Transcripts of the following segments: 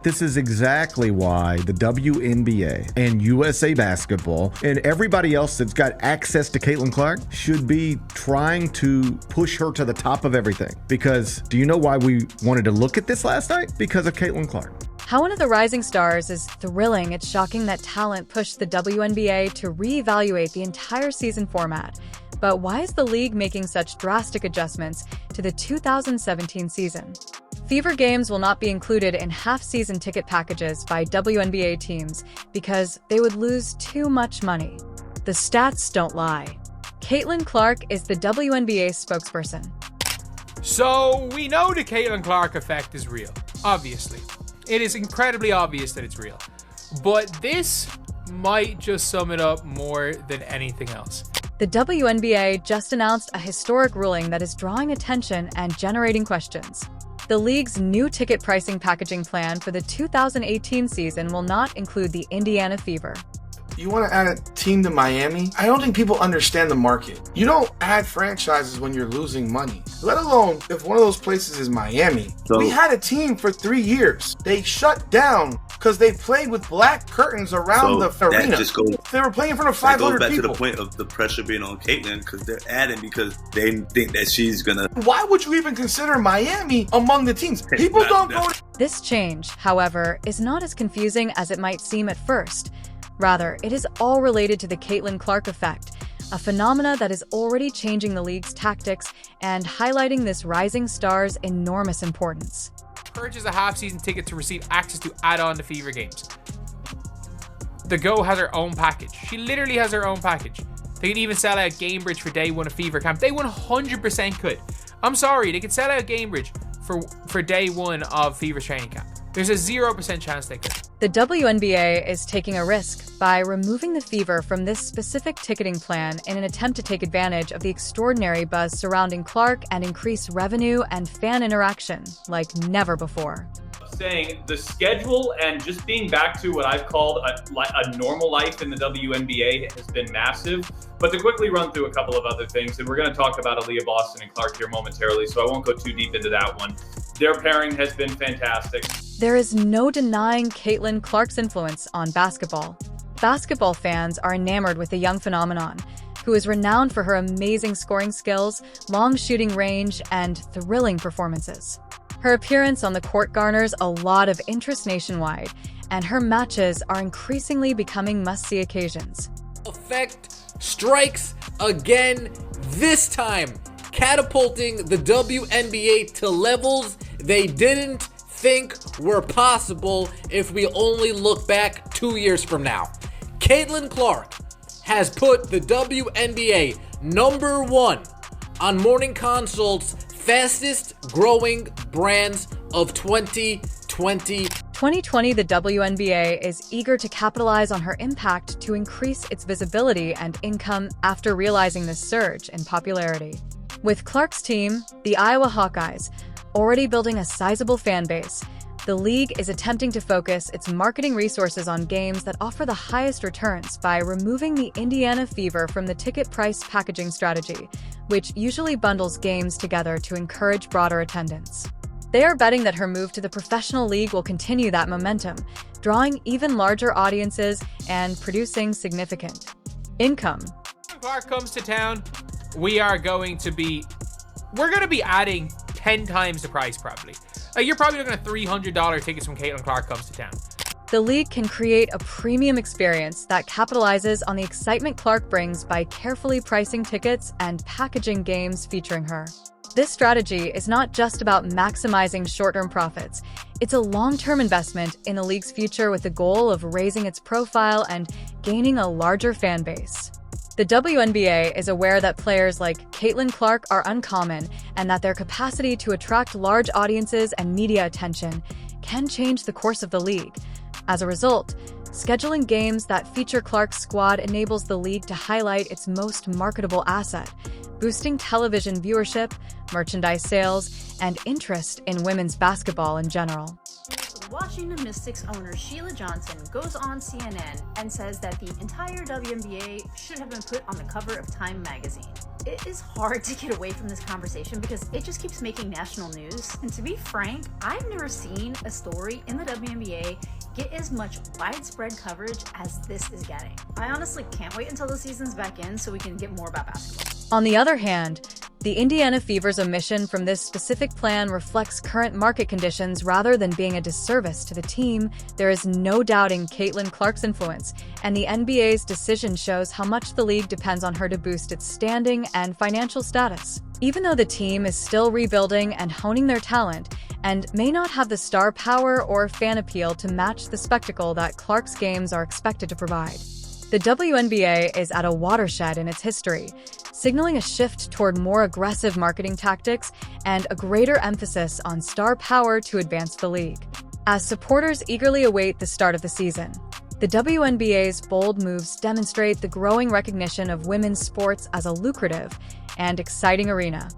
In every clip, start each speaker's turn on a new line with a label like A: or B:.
A: This is exactly why the WNBA and USA Basketball and everybody else that's got access to Caitlyn Clark should be trying to push her to the top of everything. Because do you know why we wanted to look at this last night? Because of Caitlyn Clark.
B: How one of the rising stars is thrilling, it's shocking that talent pushed the WNBA to reevaluate the entire season format. But why is the league making such drastic adjustments to the 2017 season? Fever games will not be included in half-season ticket packages by WNBA teams because they would lose too much money. The stats don't lie. Caitlyn Clark is the WNBA spokesperson.
C: So we know the Caitlyn Clark effect is real, obviously. It is incredibly obvious that it's real. But this might just sum it up more than anything else.
B: The WNBA just announced a historic ruling that is drawing attention and generating questions. The league's new ticket pricing packaging plan for the 2018 season will not include the Indiana Fever.
D: You want to add a team to Miami? I don't think people understand the market. You don't add franchises when you're losing money, let alone if one of those places is Miami. We had a team for 3 years. They shut down because they played with black curtains around the arena. They were playing in front of 500 people.
E: It goes back to the point of the pressure being on Caitlyn because they're adding because they think that she's going to...
D: Why would you even consider Miami among the teams? People don't go...
B: This change, however, is not as confusing as it might seem at first. Rather, it is all related to the Caitlyn Clark effect, a phenomena that is already changing the league's tactics and highlighting this rising star's enormous importance.
C: Purchase a half-season ticket to receive access to add-on to Fever games. The Go has her own package. She literally has her own package. They can even sell out Gamebridge for day one of Fever camp. They 100% could. I'm sorry, they could sell out Gamebridge for day one of Fever's training camp. There's a 0% chance they could.
B: The WNBA is taking a risk by removing the Fever from this specific ticketing plan in an attempt to take advantage of the extraordinary buzz surrounding Clark and increase revenue and fan interaction like never before.
F: Saying the schedule and just being back to what I've called a normal life in the WNBA has been massive. But to quickly run through a couple of other things, and we're going to talk about Aaliyah Boston and Clark here momentarily, so I won't go too deep into that one. Their pairing has been fantastic.
B: There is no denying Caitlyn Clark's influence on basketball. Basketball fans are enamored with the young phenomenon, who is renowned for her amazing scoring skills, long shooting range, and thrilling performances. Her appearance on the court garners a lot of interest nationwide, and her matches are increasingly becoming must-see occasions.
G: Effect strikes again, this time catapulting the WNBA to levels they didn't think were possible if we only look back 2 years from now. Caitlyn Clark has put the WNBA #1 on Morning Consult's fastest growing brands of 2020.
B: 2020, the WNBA is eager to capitalize on her impact to increase its visibility and income after realizing this surge in popularity. With Clark's team, the Iowa Hawkeyes, already building a sizable fan base, the league is attempting to focus its marketing resources on games that offer the highest returns by removing the Indiana Fever from the ticket price packaging strategy, which usually bundles games together to encourage broader attendance. They are betting that her move to the professional league will continue that momentum, drawing even larger audiences and producing significant income.
C: When Clark comes to town, we're going to be adding 10 times the price probably. You're probably looking at $300 tickets when Caitlyn Clark comes to town.
B: The league can create a premium experience that capitalizes on the excitement Clark brings by carefully pricing tickets and packaging games featuring her. This strategy is not just about maximizing short-term profits. It's a long-term investment in the league's future with the goal of raising its profile and gaining a larger fan base. The WNBA is aware that players like Caitlyn Clark are uncommon and that their capacity to attract large audiences and media attention can change the course of the league. As a result, scheduling games that feature Clark's squad enables the league to highlight its most marketable asset, boosting television viewership, merchandise sales, and interest in women's basketball in general.
H: Washington Mystics owner Sheila Johnson goes on CNN and says that the entire WNBA should have been put on the cover of Time magazine. It is hard to get away from this conversation because it just keeps making national news. And to be frank, I've never seen a story in the WNBA get as much widespread coverage as this is getting. I honestly can't wait until the season's back in so we can get more about basketball.
B: On the other hand, the Indiana Fever's omission from this specific plan reflects current market conditions rather than being a disservice to the team. There is no doubting Caitlyn Clark's influence, and the NBA's decision shows how much the league depends on her to boost its standing and financial status. Even though the team is still rebuilding and honing their talent, and may not have the star power or fan appeal to match the spectacle that Clark's games are expected to provide. The WNBA is at a watershed in its history, signaling a shift toward more aggressive marketing tactics and a greater emphasis on star power to advance the league. As supporters eagerly await the start of the season, the WNBA's bold moves demonstrate the growing recognition of women's sports as a lucrative and exciting arena.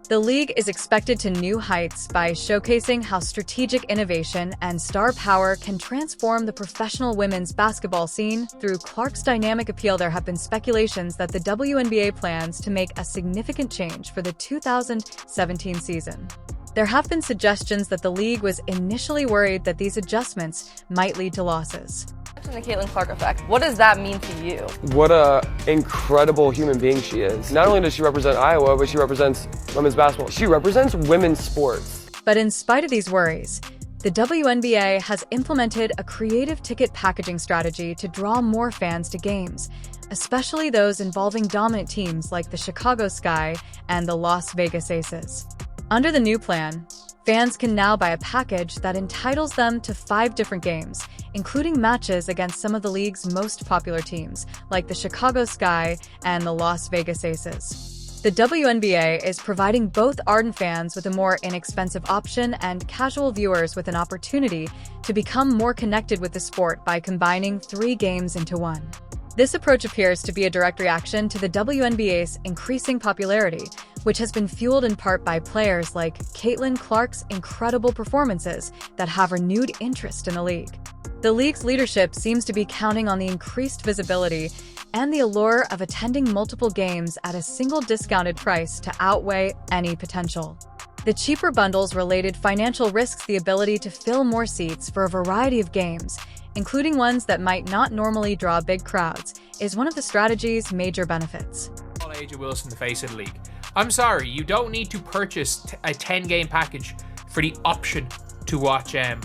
B: The league is expected to new heights by showcasing how strategic innovation and star power can transform the professional women's basketball scene. Through Clark's dynamic appeal, there have been speculations that the WNBA plans to make a significant change for the 2017 season. There have been suggestions that the league was initially worried that these adjustments might lead to losses.
I: The Caitlyn Clark effect. What does that mean to you?
J: What an incredible human being she is. Not only does she represent Iowa, but she represents women's basketball. She represents women's sports.
B: But in spite of these worries, the WNBA has implemented a creative ticket packaging strategy to draw more fans to games, especially those involving dominant teams like the Chicago Sky and the Las Vegas Aces. Under the new plan, fans can now buy a package that entitles them to 5 different games, including matches against some of the league's most popular teams, like the Chicago Sky and the Las Vegas Aces. The WNBA is providing both ardent fans with a more inexpensive option and casual viewers with an opportunity to become more connected with the sport by combining 3 games into one. This approach appears to be a direct reaction to the WNBA's increasing popularity, which has been fueled in part by players like Caitlyn Clark's incredible performances that have renewed interest in the league. The league's leadership seems to be counting on the increased visibility and the allure of attending multiple games at a single discounted price to outweigh any potential. The cheaper bundles related financial risks the ability to fill more seats for a variety of games, including ones that might not normally draw big crowds, is one of the strategy's major benefits.
C: Call AJ Wilson the face of the league. I'm sorry, you don't need to purchase a 10-game package for the option to watch AJ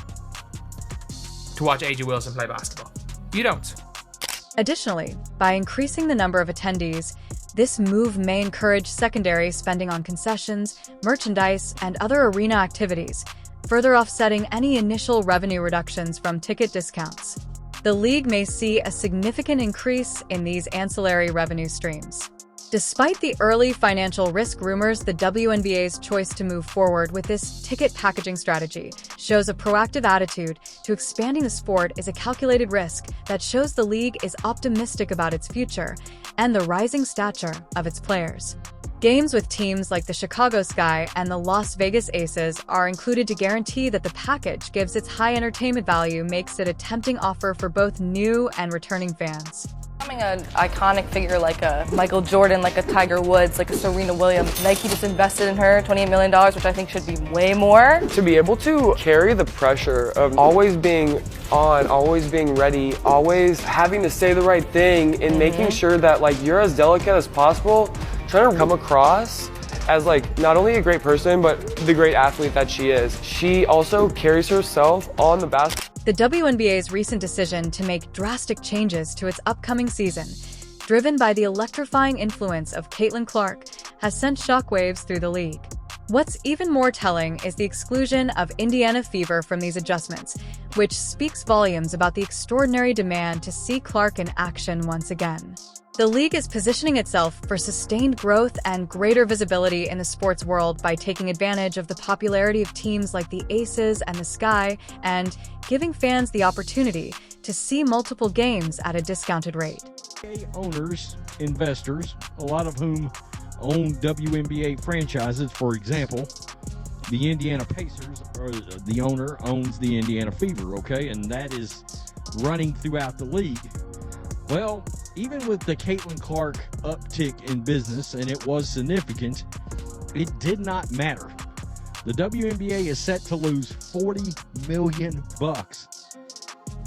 C: Wilson play basketball. You don't.
B: Additionally, by increasing the number of attendees, this move may encourage secondary spending on concessions, merchandise, and other arena activities, further offsetting any initial revenue reductions from ticket discounts. The league may see a significant increase in these ancillary revenue streams. Despite the early financial risk rumors, the WNBA's choice to move forward with this ticket packaging strategy shows a proactive attitude to expanding the sport is a calculated risk that shows the league is optimistic about its future and the rising stature of its players. Games with teams like the Chicago Sky and the Las Vegas Aces are included to guarantee that the package gives its high entertainment value, makes it a tempting offer for both new and returning fans.
I: Becoming an iconic figure like a Michael Jordan, like a Tiger Woods, like a Serena Williams. Nike just invested in her $28 million, which I think should be way more.
J: To be able to carry the pressure of always being on, always being ready, always having to say the right thing, and making sure that like you're as delicate as possible, trying to come across as like not only a great person, but the great athlete that she is. She also carries herself on the basketball.
B: The WNBA's recent decision to make drastic changes to its upcoming season, driven by the electrifying influence of Caitlyn Clark, has sent shockwaves through the league. What's even more telling is the exclusion of Indiana Fever from these adjustments, which speaks volumes about the extraordinary demand to see Clark in action once again. The league is positioning itself for sustained growth and greater visibility in the sports world by taking advantage of the popularity of teams like the Aces and the Sky and giving fans the opportunity to see multiple games at a discounted rate.
K: Owners, investors, a lot of whom own WNBA franchises, for example, the Indiana Pacers, or the owner owns the Indiana Fever, okay? And that is running throughout the league. Well, even with the Caitlyn Clark uptick in business, and it was significant, it did not matter. The WNBA is set to lose $40 million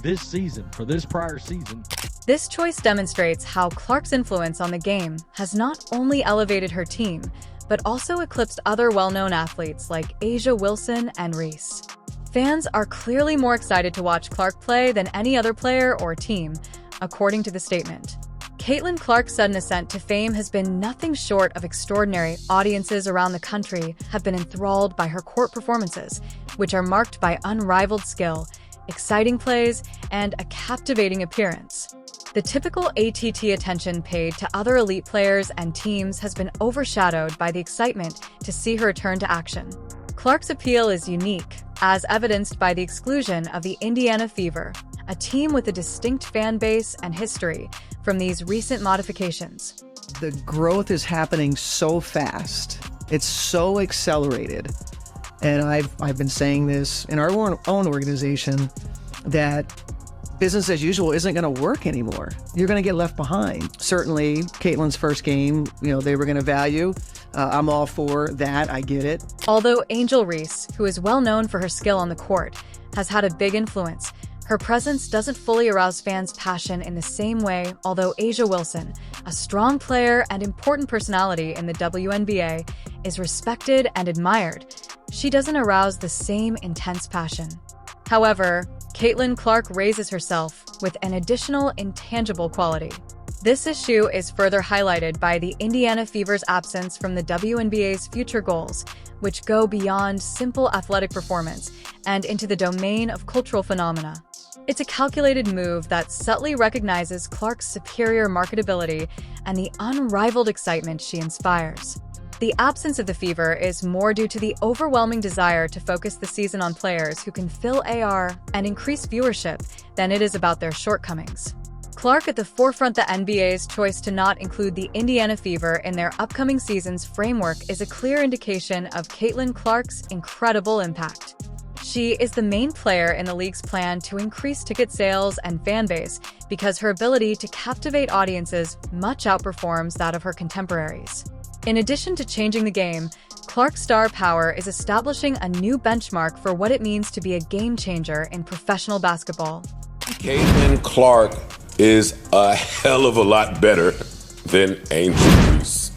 K: this season for this prior season.
B: This choice demonstrates how Clark's influence on the game has not only elevated her team, but also eclipsed other well-known athletes like Asia Wilson and Reese. Fans are clearly more excited to watch Clark play than any other player or team, according to the statement. Caitlyn Clark's sudden ascent to fame has been nothing short of extraordinary. Audiences around the country have been enthralled by her court performances, which are marked by unrivaled skill, exciting plays, and a captivating appearance. The typical ATT attention paid to other elite players and teams has been overshadowed by the excitement to see her return to action. Clark's appeal is unique, as evidenced by the exclusion of the Indiana Fever, a team with a distinct fan base and history, from these recent modifications.
L: The growth is happening so fast. It's so accelerated. And I've been saying this in our own organization, that business as usual isn't going to work anymore. You're going to get left behind. Certainly, Caitlyn's first game, they were going to value. I'm all for that. I get it.
B: Although Angel Reese, who is well known for her skill on the court, has had a big influence, her presence doesn't fully arouse fans' passion in the same way, although Asia Wilson, a strong player and important personality in the WNBA, is respected and admired. She doesn't arouse the same intense passion. However, Caitlyn Clark raises herself with an additional intangible quality. This issue is further highlighted by the Indiana Fever's absence from the WNBA's future goals, which go beyond simple athletic performance and into the domain of cultural phenomena. It's a calculated move that subtly recognizes Clark's superior marketability and the unrivaled excitement she inspires. The absence of the Fever is more due to the overwhelming desire to focus the season on players who can fill AR and increase viewership than it is about their shortcomings. Clark at the forefront. The NBA's choice to not include the Indiana Fever in their upcoming season's framework is a clear indication of Caitlyn Clark's incredible impact. She is the main player in the league's plan to increase ticket sales and fan base because her ability to captivate audiences much outperforms that of her contemporaries. In addition to changing the game, Clark's star power is establishing a new benchmark for what it means to be a game changer in professional basketball.
M: Caitlyn Clark is a hell of a lot better than Angel Reese.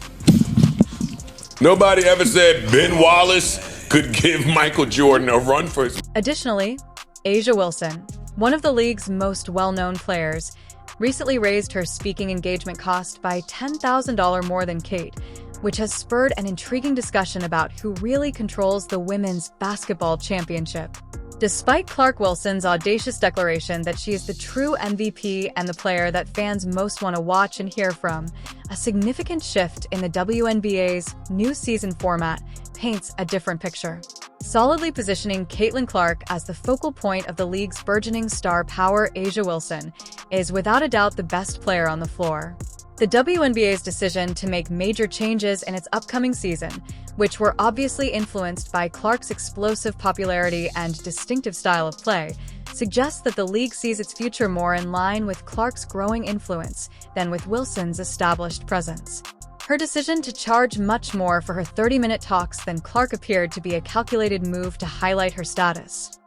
M: Nobody ever said Ben Wallace could give Michael Jordan a run for his...
B: Additionally, Asia Wilson, one of the league's most well-known players, recently raised her speaking engagement cost by $10,000 more than Kate, which has spurred an intriguing discussion about who really controls the women's basketball championship. Despite Clark Wilson's audacious declaration that she is the true MVP and the player that fans most want to watch and hear from, a significant shift in the WNBA's new season format paints a different picture. Solidly positioning Caitlyn Clark as the focal point of the league's burgeoning star power, Asia Wilson is without a doubt the best player on the floor. The WNBA's decision to make major changes in its upcoming season, which were obviously influenced by Clark's explosive popularity and distinctive style of play, suggests that the league sees its future more in line with Clark's growing influence than with Wilson's established presence. Her decision to charge much more for her 30-minute talks than Clark appeared to be a calculated move to highlight her status.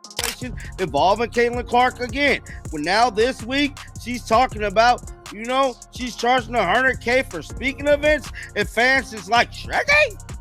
N: Involving Caitlyn Clark again. But now this week, she's talking about, she's charging $100K for speaking events, and fans is like, Shrek?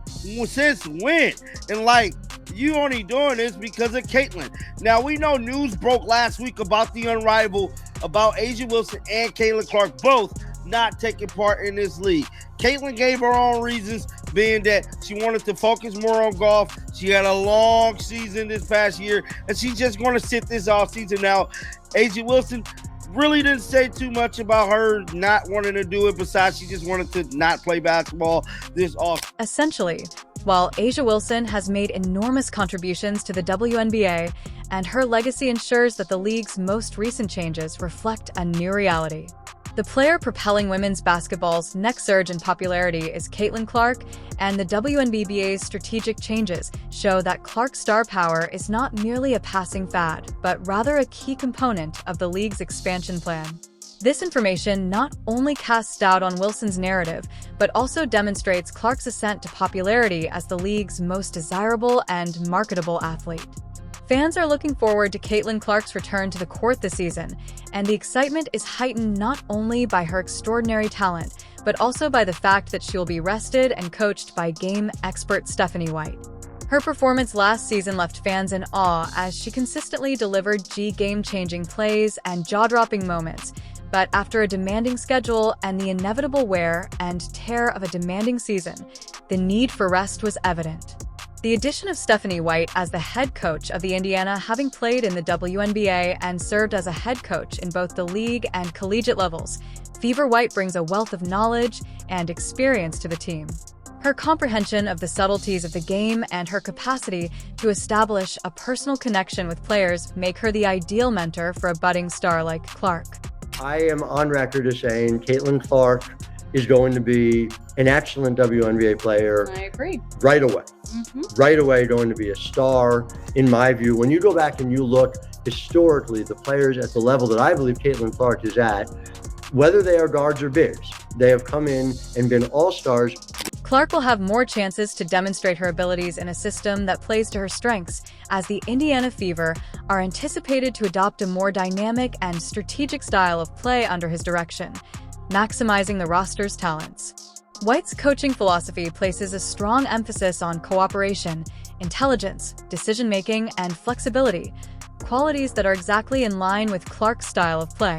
N: Since when? And you only doing this because of Caitlyn. Now, we know news broke last week about the unrivaled, about Asia Wilson and Caitlyn Clark both not taking part in this league. Caitlyn gave her own reasons, being that she wanted to focus more on golf. She had a long season this past year, and she's just going to sit this off season now. Asia Wilson really didn't say too much about her not wanting to do it, besides she just wanted to not play basketball this off.
B: Essentially, while Asia Wilson has made enormous contributions to the WNBA, and her legacy ensures that the league's most recent changes reflect a new reality. The player propelling women's basketball's next surge in popularity is Caitlyn Clark, and the WNBA's strategic changes show that Clark's star power is not merely a passing fad, but rather a key component of the league's expansion plan. This information not only casts doubt on Wilson's narrative, but also demonstrates Clark's ascent to popularity as the league's most desirable and marketable athlete. Fans are looking forward to Caitlyn Clark's return to the court this season, and the excitement is heightened not only by her extraordinary talent, but also by the fact that she will be rested and coached by game expert Stephanie White. Her performance last season left fans in awe as she consistently delivered game-changing plays and jaw-dropping moments. But after a demanding schedule and the inevitable wear and tear of a demanding season, the need for rest was evident. The addition of Stephanie White as the head coach of the Indiana, having played in the WNBA and served as a head coach in both the league and collegiate levels, Fever White brings a wealth of knowledge and experience to the team. Her comprehension of the subtleties of the game and her capacity to establish a personal connection with players make her the ideal mentor for a budding star like Clark.
O: I am on record as saying Caitlyn Clark is going to be an excellent WNBA player.
P: I agree.
O: Right away. Right away going to be a star, in my view. When you go back and you look historically, the players at the level that I believe Caitlyn Clark is at, whether they are guards or bigs, they have come in and been all-stars.
B: Clark will have more chances to demonstrate her abilities in a system that plays to her strengths, as the Indiana Fever are anticipated to adopt a more dynamic and strategic style of play under his direction, maximizing the roster's talents. White's coaching philosophy places a strong emphasis on cooperation, intelligence, decision-making, and flexibility, qualities that are exactly in line with Clark's style of play.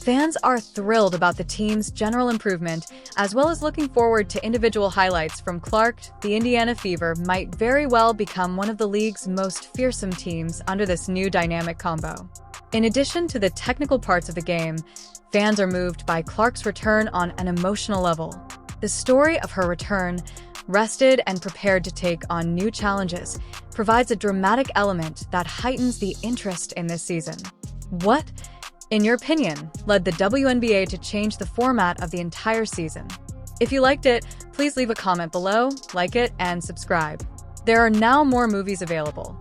B: Fans are thrilled about the team's general improvement, as well as looking forward to individual highlights from Clark. The Indiana Fever might very well become one of the league's most fearsome teams under this new dynamic combo. In addition to the technical parts of the game, fans are moved by Clark's return on an emotional level. The story of her return, rested and prepared to take on new challenges, provides a dramatic element that heightens the interest in this season. What, in your opinion, led the WNBA to change the format of the entire season? If you liked it, please leave a comment below, like it, and subscribe. There are now more movies available.